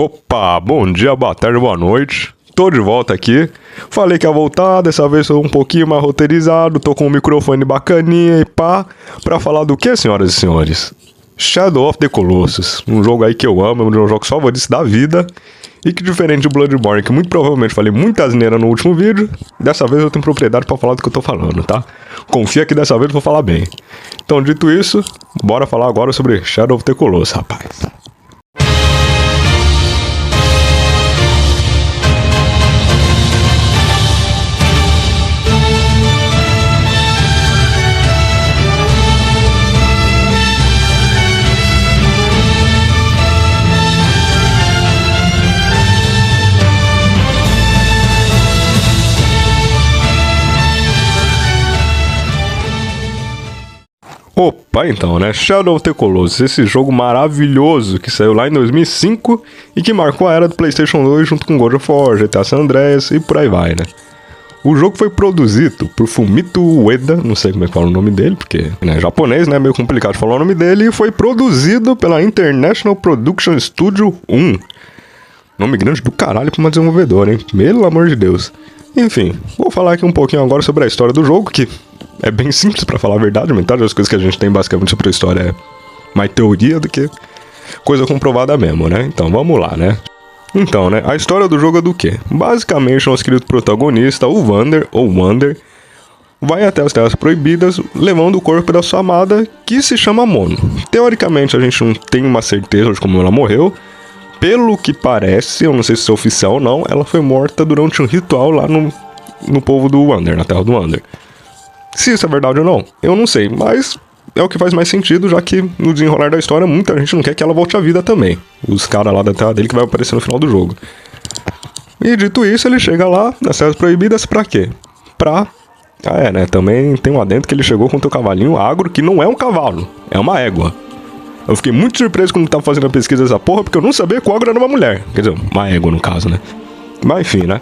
Opa, bom dia, boa tarde, boa noite. Tô de volta aqui. Falei que ia voltar, dessa vez sou um pouquinho mais roteirizado, tô com um microfone bacaninha e pá, pra falar do que, senhoras e senhores? Shadow of the Colossus, um jogo aí que eu amo, um jogo favorito da vida, e que diferente de Bloodborne, que muito provavelmente falei muita asneira no último vídeo, dessa vez eu tenho propriedade pra falar do que eu tô falando, tá? Confia que dessa vez eu vou falar bem. Então, dito isso, bora falar agora sobre Shadow of the Colossus, rapaz. Opa, então, né? Shadow of the Colossus, esse jogo maravilhoso que saiu lá em 2005 e que marcou a era do PlayStation 2 junto com God of War, GTA San Andreas e por aí vai, né? O jogo foi produzido por Fumito Ueda, não sei como é que fala o nome dele, porque é japonês, né? Meio complicado de falar o nome dele, e foi produzido pela International Production Studio 1. Nome grande do caralho pra uma desenvolvedora, hein? Pelo amor de Deus. Enfim, vou falar aqui um pouquinho agora sobre a história do jogo, que é bem simples pra falar a verdade. Metade das coisas que a gente tem basicamente sobre a história é mais teoria do que coisa comprovada mesmo, né? Então vamos lá, né? Então, né? A história do jogo é do quê? Basicamente, o nosso querido protagonista, o Wander, vai até as Terras Proibidas, levando o corpo da sua amada, que se chama Mono. Teoricamente, a gente não tem uma certeza de como ela morreu. Pelo que parece, eu não sei se isso é oficial ou não, ela foi morta durante um ritual lá no povo do Wander, na terra do Wander. Se isso é verdade ou não, eu não sei, mas é o que faz mais sentido, já que no desenrolar da história muita gente não quer que ela volte à vida também. Os caras lá da terra dele que vai aparecer no final do jogo. E dito isso, ele chega lá nas Terras Proibidas pra quê? Né? Também tem um adendo que ele chegou com o teu cavalinho agro, que não é um cavalo, é uma égua. Eu fiquei muito surpreso quando tava fazendo a pesquisa dessa porra, porque eu não sabia que o agro era uma mulher. Quer dizer, uma égua no caso, né? Mas enfim, né?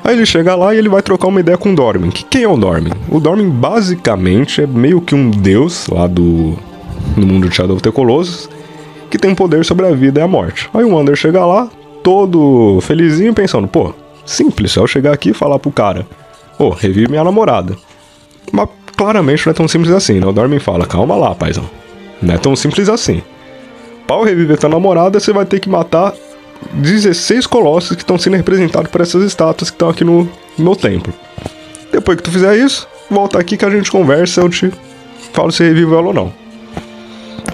Aí ele chega lá e ele vai trocar uma ideia com o Dormin. Quem é o Dormin? O Dormin basicamente é meio que um deus lá no mundo de Shadow of the Colossus, que tem poder sobre a vida e a morte. Aí o Wander chega lá, todo felizinho, pensando, pô, simples, só eu chegar aqui e falar pro cara, pô, revive minha namorada. Mas claramente não é tão simples assim, né? O Dormin fala, calma lá, paizão. Não é tão simples assim. Para reviver tua namorada, você vai ter que matar 16 colossos que estão sendo representados por essas estátuas que estão aqui no meu templo. Depois que tu fizer isso, volta aqui que a gente conversa, eu te falo se revive ela ou não.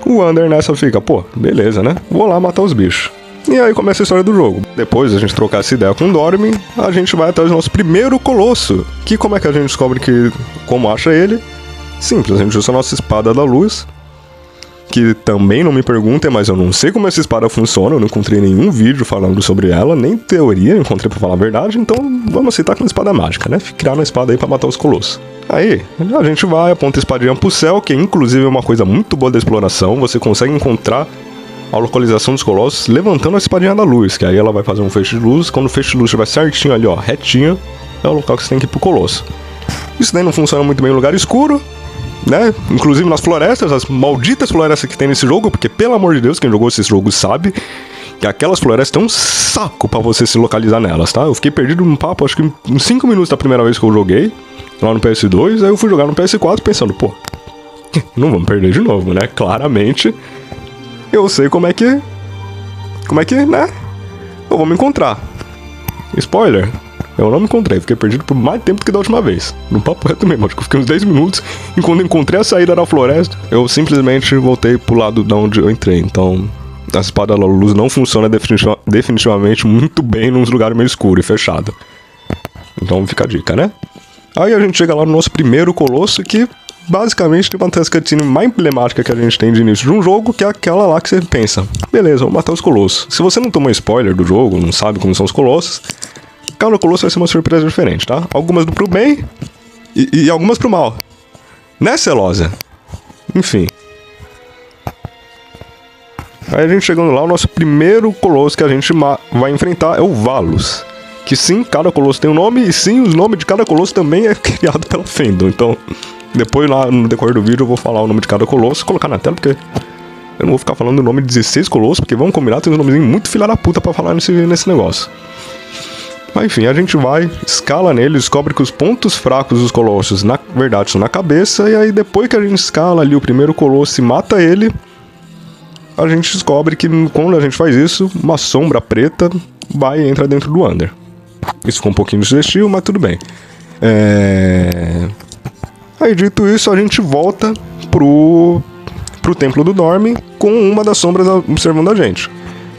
O Wander nessa fica, pô, beleza, né? Vou lá matar os bichos. E aí começa a história do jogo. Depois a gente trocar essa ideia com o Dormin, a gente vai atrás do nosso primeiro colosso. Que como é que a gente descobre como acha ele? Simples, a gente usa a nossa espada da luz, que também não me perguntem, mas eu não sei como essa espada funciona, eu não encontrei nenhum vídeo falando sobre ela, nem teoria eu encontrei pra falar a verdade, então vamos citar com uma espada mágica, né? Criar uma espada aí pra matar os colossos. Aí, a gente vai, aponta a espadinha pro céu, que inclusive é uma coisa muito boa da exploração, você consegue encontrar a localização dos colossos levantando a espadinha da luz, que aí ela vai fazer um feixe de luz, quando o feixe de luz estiver certinho ali, ó, retinho, é o local que você tem que ir pro colosso. Isso daí não funciona muito bem em lugar escuro, né? Inclusive nas florestas, as malditas florestas que tem nesse jogo, porque pelo amor de Deus, quem jogou esse jogo sabe que aquelas florestas têm um saco pra você se localizar nelas, tá? Eu fiquei perdido num papo, acho que em 5 minutos da primeira vez que eu joguei, lá no PS2, aí eu fui jogar no PS4 pensando, pô, não vamos perder de novo, né? Claramente, eu sei como é que, né? Eu vou me encontrar. Spoiler, eu não me encontrei, fiquei perdido por mais tempo do que da última vez. No papo reto mesmo, acho que eu fiquei uns 10 minutos. E quando encontrei a saída da floresta, eu simplesmente voltei pro lado de onde eu entrei. Então, a espada da luz não funciona definitivamente muito bem num lugar meio escuro e fechado. Então fica a dica, né? Aí a gente chega lá no nosso primeiro colosso, que basicamente tem uma das cutscenes mais emblemáticas que a gente tem de início de um jogo, que é aquela lá que você pensa, beleza, vou matar os colossos. Se você não tomou spoiler do jogo, não sabe como são os colossos, cada colosso vai ser uma surpresa diferente, tá? Algumas pro bem e algumas pro mal. Né, Celosa? Enfim. Aí a gente chegando lá, o nosso primeiro colosso que a gente vai enfrentar é o Valus. Que sim, cada colosso tem um nome, e sim, o nome de cada colosso também é criado pela Fandom. Então, depois lá no decorrer do vídeo eu vou falar o nome de cada colosso, colocar na tela, porque Eu não vou ficar falando o nome de 16 colossos, porque vamos combinar, tem um nomezinho muito filha da puta pra falar nesse negócio. Mas enfim, a gente vai, escala nele, descobre que os pontos fracos dos colossos, na verdade, são na cabeça, e aí depois que a gente escala ali o primeiro colosso e mata ele, a gente descobre que quando a gente faz isso, uma sombra preta vai e entra dentro do Under. Isso ficou um pouquinho sugestivo, mas tudo bem. Aí dito isso, a gente volta pro templo do Dormin com uma das sombras observando a gente.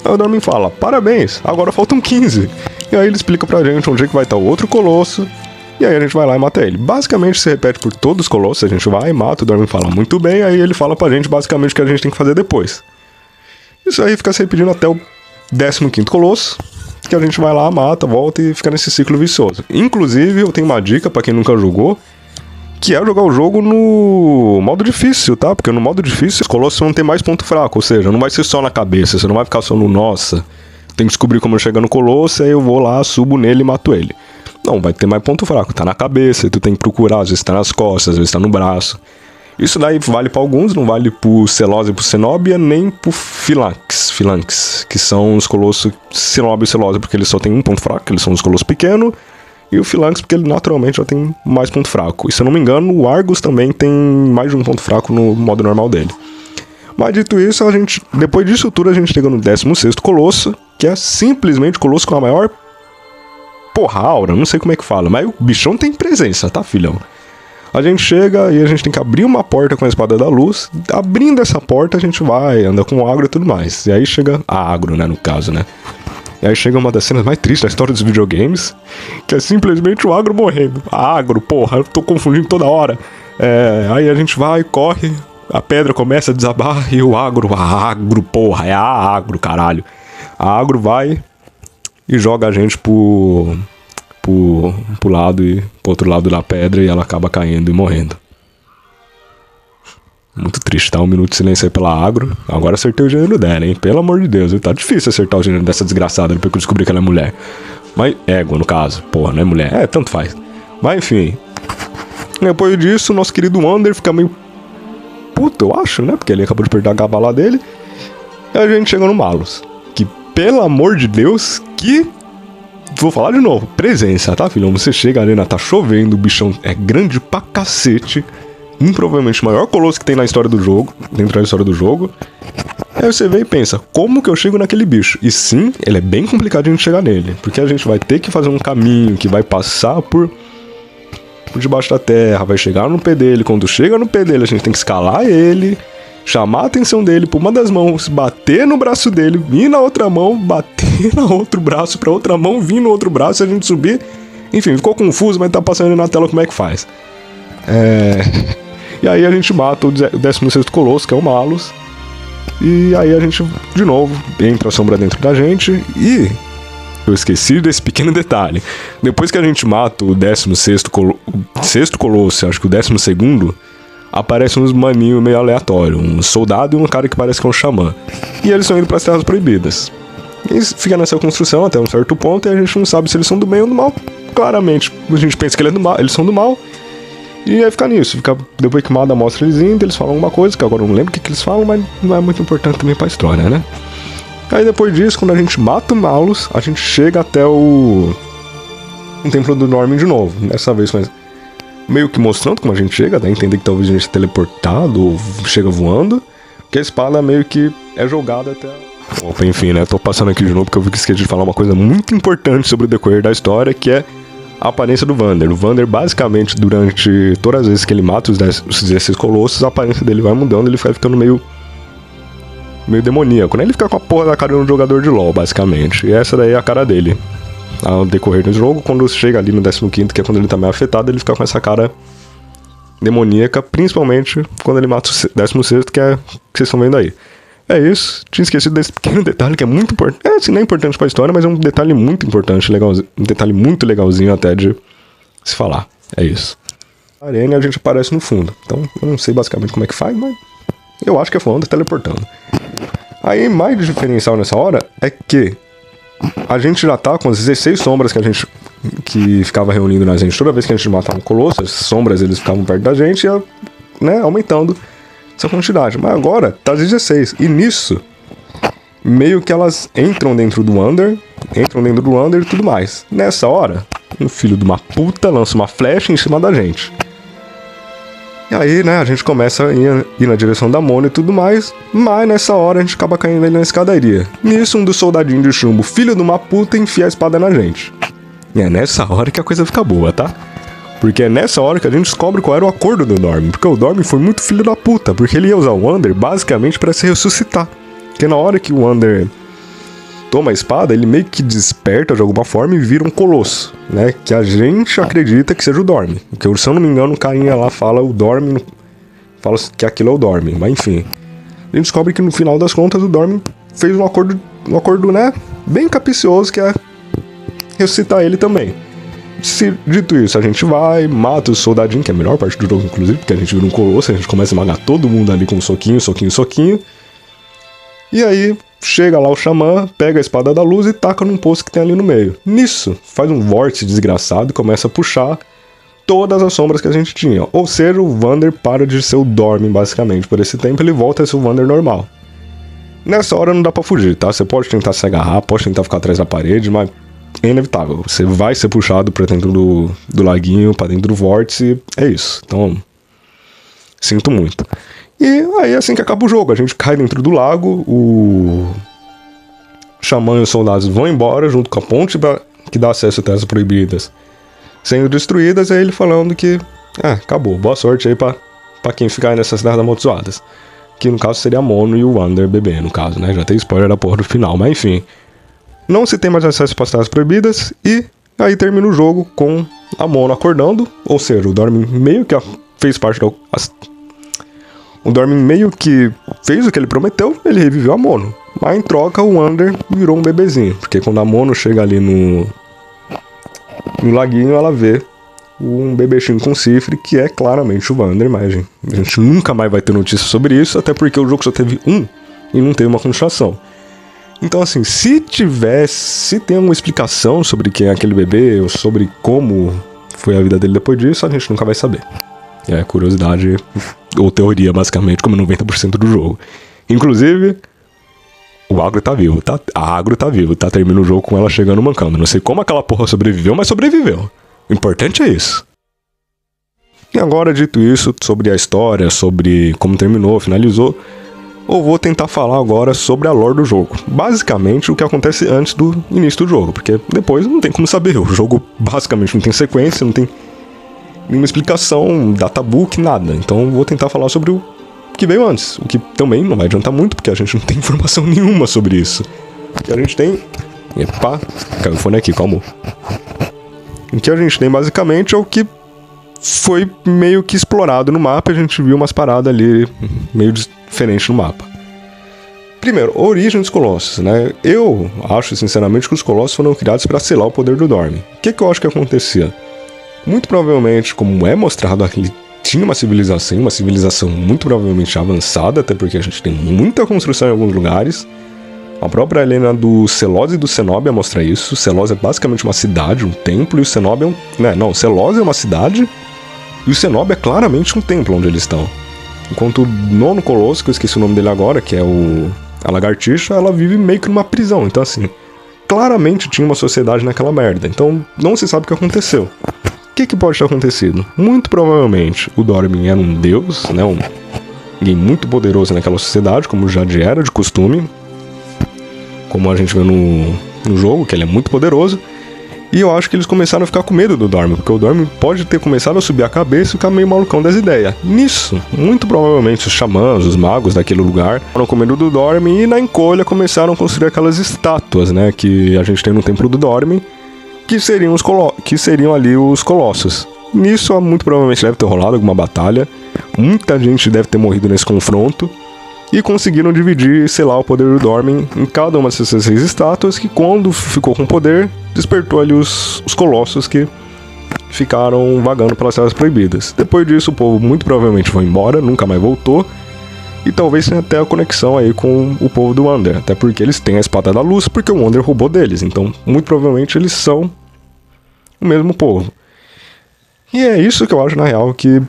Aí o Dormin fala, parabéns, agora faltam 15. E aí ele explica pra gente onde é que vai estar o outro colosso. E aí a gente vai lá e mata ele. Basicamente se repete por todos os colossos, a gente vai e mata, o Dormin fala muito bem, aí ele fala pra gente basicamente o que a gente tem que fazer depois. Isso aí fica se repetindo até o 15º colosso, que a gente vai lá, mata, volta e fica nesse ciclo vicioso. Inclusive, eu tenho uma dica pra quem nunca jogou, que é jogar o jogo no modo difícil, tá? Porque no modo difícil, os colossos não tem mais ponto fraco, ou seja, não vai ser só na cabeça, você não vai ficar só no nossa, tem que descobrir como chegar no colosso, aí eu vou lá, subo nele e mato ele. Não, vai ter mais ponto fraco, tá na cabeça, tu tem que procurar, às vezes tá nas costas, às vezes tá no braço. Isso daí vale pra alguns, não vale pro Celosa e pro Cenobia, nem pro Phalanx, que são os colossos Cenobia e Celosa, porque eles só tem um ponto fraco, eles são os colossos pequenos, e o Phalanx porque ele naturalmente já tem mais ponto fraco. E se eu não me engano, o Argus também tem mais de um ponto fraco no modo normal dele. Mas dito isso, depois disso tudo, a gente chega no 16º colosso, que é simplesmente o colosso com a maior aura, não sei como é que fala, mas o bichão tem presença, tá, filhão? A gente chega e a gente tem que abrir uma porta com a espada da luz. Abrindo essa porta, a gente vai, anda com o agro e tudo mais. E aí chega a agro, né, no caso, né? E aí chega uma das cenas mais tristes da história dos videogames, que é simplesmente o agro morrendo. A agro, porra, eu tô confundindo toda hora. Aí a gente vai, corre, a pedra começa a desabar e a agro, porra, é a agro, caralho. A agro vai e joga a gente pro lado e pro outro lado da pedra e ela acaba caindo e morrendo. Muito triste, tá? 1 minuto de silêncio aí pela agro. Agora acertei o gênero dela, hein? Pelo amor de Deus, tá difícil acertar o gênero dessa desgraçada depois que eu descobri que ela é mulher. Mas, égua no caso, porra, não é mulher? Tanto faz. Mas enfim. Depois disso, nosso querido Wander fica meio puto, eu acho, né? Porque ele acabou de perder a cavalo dele. E a gente chega no Malus. Que, pelo amor de Deus, que... Vou falar de novo, presença, tá, filhão? Você chega, a arena tá chovendo, o bichão é grande pra cacete, provavelmente o maior colosso que tem na história do jogo, dentro da história do jogo. Aí você vê e pensa, como que eu chego naquele bicho? E sim, ele é bem complicado de a gente chegar nele, porque a gente vai ter que fazer um caminho que vai passar por debaixo da terra, vai chegar no pé dele. Quando chega no pé dele, a gente tem que escalar ele, chamar a atenção dele por uma das mãos, bater no braço dele, vir na outra mão, bater no outro braço, pra outra mão, vir no outro braço e a gente subir. Enfim, ficou confuso, mas tá passando na tela como é que faz. E aí a gente mata o 16º colosso, que é o Malus. E aí a gente, de novo, entra a sombra dentro da gente. E eu esqueci desse pequeno detalhe. Depois que a gente mata o 16º colosso, acho que o 12º, aparecem uns maninhos meio aleatórios, um soldado e um cara que parece que é um xamã. E eles estão indo para as Terras Proibidas. E fica nessa construção até um certo ponto e a gente não sabe se eles são do bem ou do mal. Claramente, a gente pensa que eles são do mal. E aí fica nisso. Depois que Mada mostra eles indo, eles falam alguma coisa, que agora eu não lembro o que eles falam, mas não é muito importante também pra história, né? Aí depois disso, quando a gente mata o Malus, a gente chega até o Templo do Dormin de novo. Dessa vez, mas meio que mostrando como a gente chega, dá a entender que talvez a gente é teleportado ou chega voando, que a espada meio que é jogada até... Opa, enfim, né, tô passando aqui de novo porque eu vi que esqueci de falar uma coisa muito importante sobre o decorrer da história, que é a aparência do Wander. O Wander, basicamente, durante todas as vezes que ele mata os 16 colossos, a aparência dele vai mudando, ele vai ficando meio demoníaco, né? Ele fica com a porra da cara de um jogador de LoL, basicamente, e essa daí é a cara dele. Ao decorrer do jogo, quando chega ali no 15º, que é quando ele tá meio afetado, ele fica com essa cara demoníaca, principalmente quando ele mata o 16º, que é o que vocês estão vendo aí. É isso, tinha esquecido desse pequeno detalhe que é muito importante. Assim, não é importante pra história, mas é um detalhe muito importante, um detalhe muito legalzinho até de se falar. É isso. A arena a gente aparece no fundo, então eu não sei basicamente como é que faz, mas eu acho que é voando, teleportando. Aí, mais diferencial nessa hora é que a gente já tá com as 16 sombras que ficava reunindo na gente toda vez que a gente matava um colosso, as sombras eles ficavam perto da gente e ia, né, aumentando. essa quantidade. Mas agora tá 16. E nisso, meio que elas entram dentro do Wander e tudo mais. Nessa hora, um filho de uma puta lança uma flecha em cima da gente. E aí, né, a gente começa a ir na direção da Mona e tudo mais, mas nessa hora a gente acaba caindo ali na escadaria. Nisso, um dos soldadinhos de chumbo, filho de uma puta, enfia a espada na gente. E é nessa hora que a coisa fica boa, tá? Porque é nessa hora que a gente descobre qual era o acordo do Dormin. Porque o Dormin foi muito filho da puta, porque ele ia usar o Wander basicamente para se ressuscitar. Porque na hora que o Wander toma a espada, ele meio que desperta de alguma forma e vira um colosso, né? Que a gente acredita que seja o Dormin. Porque, se eu não me engano, o carinha lá fala o Dormin, fala que aquilo é o Dormin. Mas enfim, a gente descobre que no final das contas o Dormin fez um acordo, né? Bem capicioso, que é ressuscitar ele também. Dito isso, a gente vai, mata o soldadinho, que é a melhor parte do jogo, inclusive, porque a gente vira um colosso, a gente começa a esmagar todo mundo ali com soquinho. E aí, chega lá o xamã, pega a espada da luz e taca num poço que tem ali no meio. Nisso, faz um vórtice desgraçado e começa a puxar todas as sombras que a gente tinha. Ou seja, o Wander para de ser o Dormin, basicamente. Por esse tempo, ele volta a ser o Wander normal. Nessa hora não dá pra fugir, tá? Você pode tentar se agarrar, pode tentar ficar atrás da parede, mas é inevitável. Você vai ser puxado pra dentro do laguinho, pra dentro do vórtice. É isso. Então, sinto muito. E aí, assim que acaba o jogo, a gente cai dentro do lago, o xamã e os soldados vão embora, junto com a ponte que dá acesso a terras proibidas sendo destruídas, e aí ele falando que, acabou, boa sorte aí pra quem ficar aí nessas terras amaldiçoadas. Que no caso seria a Mono e o Wander bebê, no caso, né? Já tem spoiler da porra do final, mas enfim. Não se tem mais acesso para as terras proibidas, e aí termina o jogo com a Mono acordando, ou seja, o Dormin meio que fez parte da... O Dormin meio que fez o que ele prometeu, ele reviveu a Mono. Mas em troca, o Wander virou um bebezinho. Porque quando a Mono chega ali no laguinho, ela vê um bebechinho com chifre, que é claramente o Wander. Mas a gente nunca mais vai ter notícia sobre isso, até porque o jogo só teve um e não teve uma continuação. Então assim, se tem uma explicação sobre quem é aquele bebê, ou sobre como foi a vida dele depois disso, a gente nunca vai saber. É curiosidade ou teoria, basicamente, como 90% do jogo. Inclusive, o Agro tá vivo, tá? A Agro tá vivo, tá? Termina o jogo com ela chegando mancando. Não sei como aquela porra sobreviveu, mas sobreviveu. O importante é isso. E agora, dito isso, sobre a história, sobre como terminou, finalizou, eu vou tentar falar agora sobre a lore do jogo. Basicamente, o que acontece antes do início do jogo, porque depois não tem como saber. O jogo basicamente não tem sequência, não tem nenhuma explicação, databook, nada. Então vou tentar falar sobre o que veio antes, o que também não vai adiantar muito, porque a gente não tem informação nenhuma sobre isso. O que a gente tem... Epa, caiu o fone aqui, calma. O que a gente tem basicamente é o que foi meio que explorado no mapa, a gente viu umas paradas ali meio diferentes no mapa. Primeiro, a origem dos Colossos, né? Eu acho, sinceramente, que os Colossos foram criados para selar o poder do Dormin. O que eu acho que acontecia? Muito provavelmente, como é mostrado aqui, tinha uma civilização muito provavelmente avançada, até porque a gente tem muita construção em alguns lugares. A própria Helena do Celos e do Cenobia mostra isso. Celos é basicamente uma cidade, um templo, e o Cenobia é um... Celos é uma cidade, e o Cenobia é claramente um templo onde eles estão. Enquanto o nono Colosso, que eu esqueci o nome dele agora, que é a lagartixa, ela vive meio que numa prisão. Então assim, claramente tinha uma sociedade naquela merda. Então não se sabe o que aconteceu. O que pode ter acontecido? Muito provavelmente o Dormin era um deus, né? Alguém muito poderoso naquela sociedade, como já era de costume. Como a gente vê no jogo, que ele é muito poderoso. E eu acho que eles começaram a ficar com medo do Dormin, porque o Dormin pode ter começado a subir a cabeça e ficar meio malucão das ideias. Nisso, muito provavelmente os xamãs, os magos daquele lugar, foram com medo do Dormin e na encolha começaram a construir aquelas estátuas, né? Que a gente tem no templo do Dormin, que seriam ali os Colossos. Nisso, muito provavelmente deve ter rolado alguma batalha, muita gente deve ter morrido nesse confronto, e conseguiram dividir, sei lá, o poder do Dormin em cada uma dessas 6 estátuas, que quando ficou com poder, despertou ali os Colossos que ficaram vagando pelas terras proibidas. Depois disso, o povo muito provavelmente foi embora, nunca mais voltou, e talvez tenha até a conexão aí com o povo do Wander, até porque eles têm a Espada da Luz, porque o Wander roubou deles, então muito provavelmente eles são o mesmo povo. E é isso que eu acho, na real, que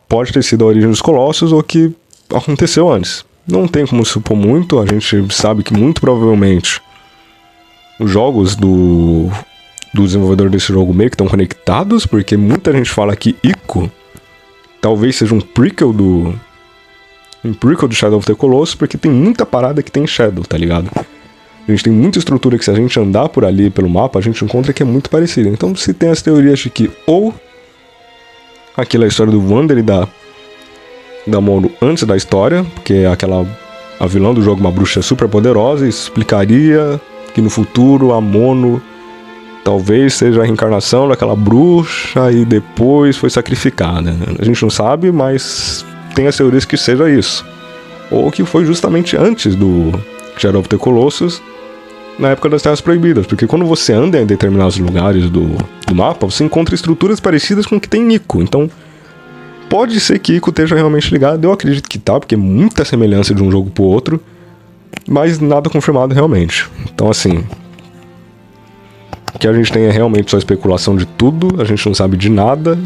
pode ter sido a origem dos Colossos, ou que aconteceu antes. Não tem como supor muito, a gente sabe que muito provavelmente os jogos do desenvolvedor desse jogo meio que estão conectados, porque muita gente fala que Ico talvez seja um prequel do Shadow of the Colossus, porque tem muita parada que tem Shadow, tá ligado? A gente tem muita estrutura que se a gente andar por ali pelo mapa, a gente encontra que é muito parecida. Então se tem as teorias de que ou aquela história do Wander e da Mono antes da história, porque a vilã do jogo, uma bruxa super poderosa, explicaria que no futuro a Mono talvez seja a reencarnação daquela bruxa e depois foi sacrificada. A gente não sabe, mas tem as teorias que seja isso. Ou que foi justamente antes do Shadow of the Colossus, na época das Terras Proibidas, porque quando você anda em determinados lugares do mapa, você encontra estruturas parecidas com o que tem em Ico. Então, pode ser que Ico esteja realmente ligado, eu acredito que tá, porque é muita semelhança de um jogo pro outro, mas nada confirmado realmente. Então, assim, o que a gente tem é realmente só especulação de tudo, a gente não sabe de nada,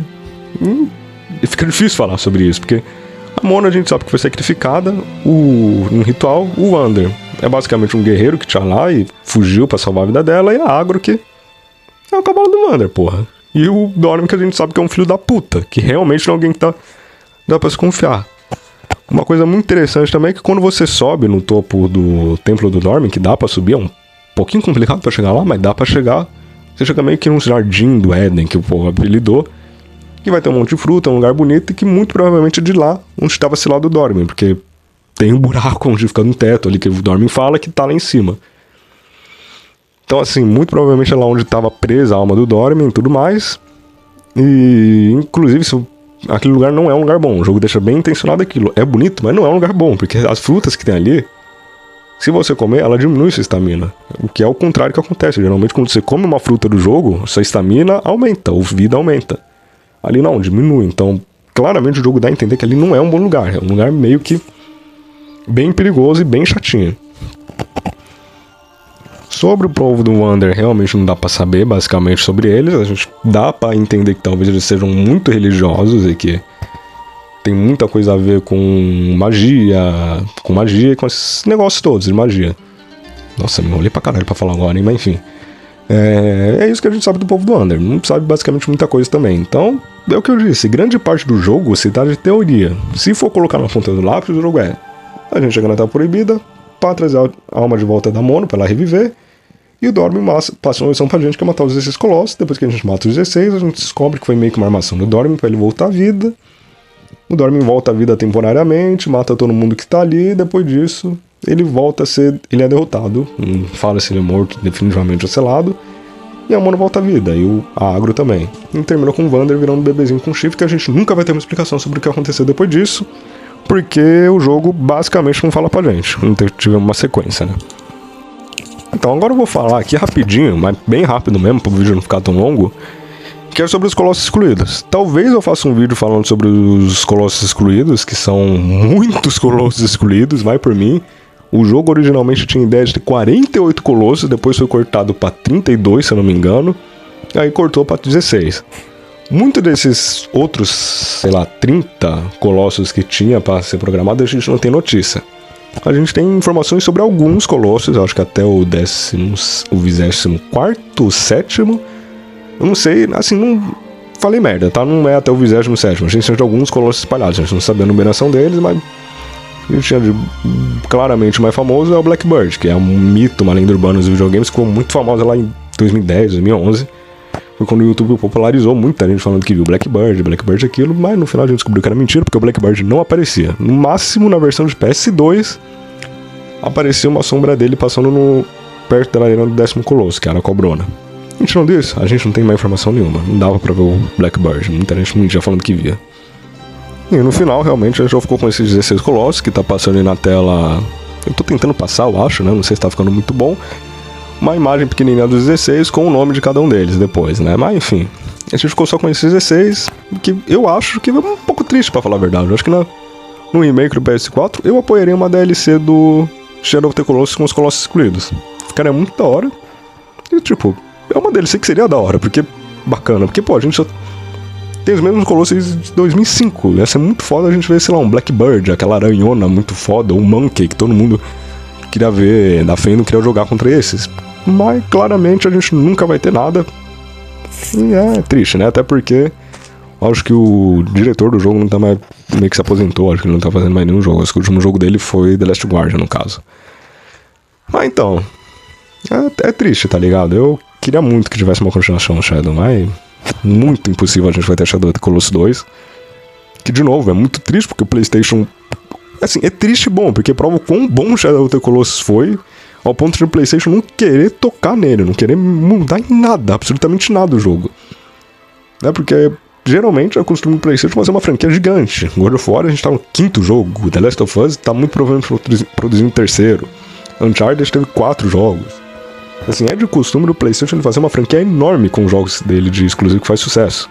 e fica difícil falar sobre isso, porque a Mona a gente sabe que foi sacrificada, um ritual, o Wander é basicamente um guerreiro que tinha lá e fugiu pra salvar a vida dela, e a Agro que é o cavalo do Wander, porra. E o Dormin que a gente sabe que é um filho da puta, que realmente não é alguém que dá pra se confiar. Uma coisa muito interessante também é que quando você sobe no topo do Templo do Dormin, que dá pra subir, é um pouquinho complicado pra chegar lá, mas dá pra chegar. Você chega meio que num jardim do Éden, que o povo apelidou, que vai ter um monte de fruta, um lugar bonito, e que muito provavelmente é de lá onde estava esse lado do Dormin, porque tem um buraco onde fica no teto ali, que o Dormin fala que tá lá em cima. Então, assim, muito provavelmente é lá onde estava presa a alma do Dormin e tudo mais. E, inclusive, aquele lugar não é um lugar bom. O jogo deixa bem intencionado aquilo. É bonito, mas não é um lugar bom, porque as frutas que tem ali, se você comer, ela diminui sua estamina. O que é o contrário que acontece. Geralmente, quando você come uma fruta do jogo, sua estamina aumenta, ou vida aumenta. Ali não, diminui. Então, claramente o jogo dá a entender que ali não é um bom lugar. É um lugar meio que bem perigoso e bem chatinho. Sobre o povo do Wander, realmente não dá pra saber basicamente sobre eles. A gente dá pra entender que talvez eles sejam muito religiosos e que tem muita coisa a ver com magia e com esses negócios todos de magia. Nossa, me enrolei pra caralho pra falar agora, hein? Mas enfim. É isso que a gente sabe do povo do Wander. Não sabe basicamente muita coisa também. Então, é o que eu disse. Grande parte do jogo se dá de teoria. Se for colocar na ponta do lápis, o jogo é: a gente chega na Terra Proibida pra trazer a alma de volta da Mono pra ela reviver. E o Dormin passa uma missão pra gente que é matar os 16 colossos. Depois que a gente mata os 16, a gente descobre que foi meio que uma armação do Dormin pra ele voltar à vida. O Dormin volta à vida temporariamente, mata todo mundo que tá ali, e depois disso ele volta a ser... ele é derrotado, não fala se ele é morto, definitivamente ou selado, e a Mono volta à vida, e a Agro também. E terminou com o Wander virando um bebezinho com chifre, que a gente nunca vai ter uma explicação sobre o que aconteceu depois disso, porque o jogo basicamente não fala pra gente, não tivemos uma sequência, né? Então agora eu vou falar aqui rapidinho, mas bem rápido mesmo, para o vídeo não ficar tão longo, que é sobre os Colossos Excluídos. Talvez eu faça um vídeo falando sobre os Colossos Excluídos, que são muitos Colossos Excluídos, vai por mim. O jogo originalmente tinha ideia de ter 48 Colossos, depois foi cortado para 32, se eu não me engano, aí cortou para 16. Muitos desses outros, sei lá, 30 Colossos que tinha para ser programado, a gente não tem notícia. A gente tem informações sobre alguns Colossos, acho que até o 24º, o 7º. Eu não sei, assim, não... falei merda, tá? Não é até o 27º. A gente tinha de alguns Colossos espalhados, a gente não sabia a numeração deles, mas... a gente tinha de... claramente o mais famoso é o Blackbird, que é um mito, uma lenda urbana dos videogames, que ficou muito famosa lá em 2010, 2011. Foi quando o YouTube popularizou, muita gente falando que viu Blackbird aquilo, mas no final a gente descobriu que era mentira, porque o Blackbird não aparecia. No máximo, na versão de PS2, aparecia uma sombra dele passando perto da arena do 10º Colosso, que era a Cobrona. A gente não disso, a gente não tem mais informação nenhuma, não dava pra ver o Blackbird, muita gente mentia falando que via. E no final, realmente, a gente já ficou com esses 16 Colossos, que tá passando aí na tela... eu tô tentando passar, eu acho, né, não sei se tá ficando muito bom. Uma imagem pequenininha dos 16 com o nome de cada um deles depois, né? Mas enfim, a gente ficou só com esses 16, que eu acho que é um pouco triste pra falar a verdade. Eu acho que no remake do PS4 eu apoiaria uma DLC do Shadow of the Colossus com os Colossos Excluídos. Ficaria muito da hora. E tipo, é uma DLC que seria da hora, porque bacana, porque pô, a gente tem os mesmos Colossus de 2005. Ia ser muito foda a gente ver, sei lá, um Blackbird, aquela aranhona muito foda, um Monkey, que todo mundo queria ver na frente, não queria jogar contra esses. Mas claramente a gente nunca vai ter nada. E é triste, né? Até porque acho que o diretor do jogo não tá mais, meio que se aposentou, acho que ele não tá fazendo mais nenhum jogo. Acho que o último jogo dele foi The Last Guardian, no caso. Mas então, é triste, tá ligado? Eu queria muito que tivesse uma continuação no Shadow, mas muito impossível a gente vai ter Shadow of the Colossus 2. Que, de novo, é muito triste porque o PlayStation... Assim, é triste e bom, porque prova o quão bom o Shadow of the Colossus foi, ao ponto de o PlayStation não querer tocar nele, não querer mudar em nada, absolutamente nada o jogo. Né? Porque geralmente é costume do PlayStation fazer uma franquia gigante. God of War a gente tá no 5º jogo, The Last of Us tá muito provavelmente produzindo o 3º. Uncharted teve 4 jogos. Assim, é de costume do PlayStation ele fazer uma franquia enorme com os jogos dele de exclusivo que faz sucesso.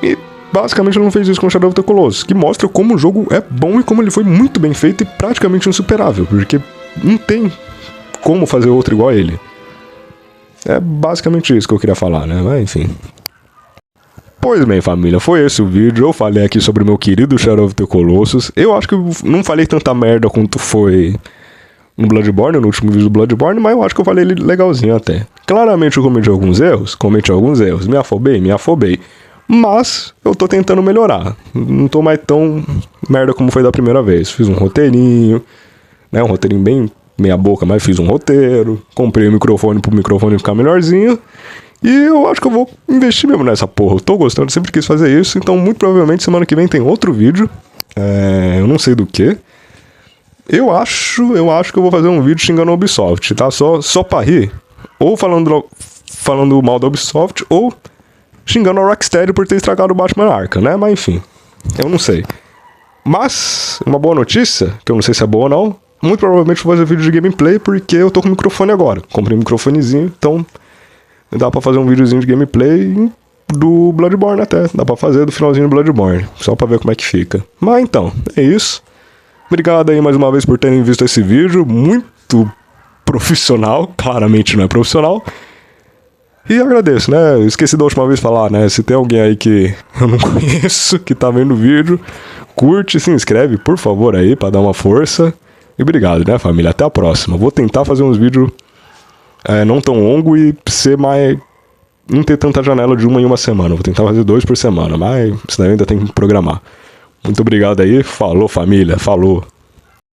E basicamente ele não fez isso com Shadow of the Colossus, que mostra como o jogo é bom e como ele foi muito bem feito e praticamente insuperável, porque não tem como fazer outro igual a ele. É basicamente isso que eu queria falar, né? Mas enfim. Pois bem, família, foi esse o vídeo. Eu falei aqui sobre o meu querido Shadow of the Colossus. Eu acho que eu não falei tanta merda quanto foi no Bloodborne, no último vídeo do Bloodborne, mas eu acho que eu falei ele legalzinho até. Claramente eu cometi alguns erros, me afobei. Mas eu tô tentando melhorar. Não tô mais tão merda como foi da primeira vez. Fiz um roteirinho, né? Um roteirinho bem meia boca, mas fiz um roteiro. Comprei o microfone pro microfone ficar melhorzinho. E eu acho que eu vou investir mesmo nessa porra. Eu tô gostando, sempre quis fazer isso. Então muito provavelmente semana que vem tem outro vídeo. Eu não sei do que. Eu acho que eu vou fazer um vídeo xingando a Ubisoft, tá? Só pra rir. Ou falando mal da Ubisoft, ou xingando a Rocksteady por ter estragado o Batman Arkham, né? Mas enfim, eu não sei. Mas, uma boa notícia, que eu não sei se é boa ou não, muito provavelmente vou fazer vídeo de gameplay, porque eu tô com o microfone agora. Comprei um microfonezinho, então dá pra fazer um videozinho de gameplay do Bloodborne até. Dá pra fazer do finalzinho do Bloodborne, só pra ver como é que fica. Mas então, é isso. Obrigado aí mais uma vez por terem visto esse vídeo, muito profissional, claramente não é profissional. E agradeço, né? Esqueci da última vez de falar, né? Se tem alguém aí que eu não conheço, que tá vendo o vídeo, curte, se inscreve, por favor, aí, pra dar uma força. E obrigado, né, família? Até a próxima. Vou tentar fazer uns vídeos não tão longos e ser mais... não ter tanta janela de uma em uma semana. Vou tentar fazer 2 por semana, mas isso daí eu ainda tem que programar. Muito obrigado aí. Falou, família. Falou.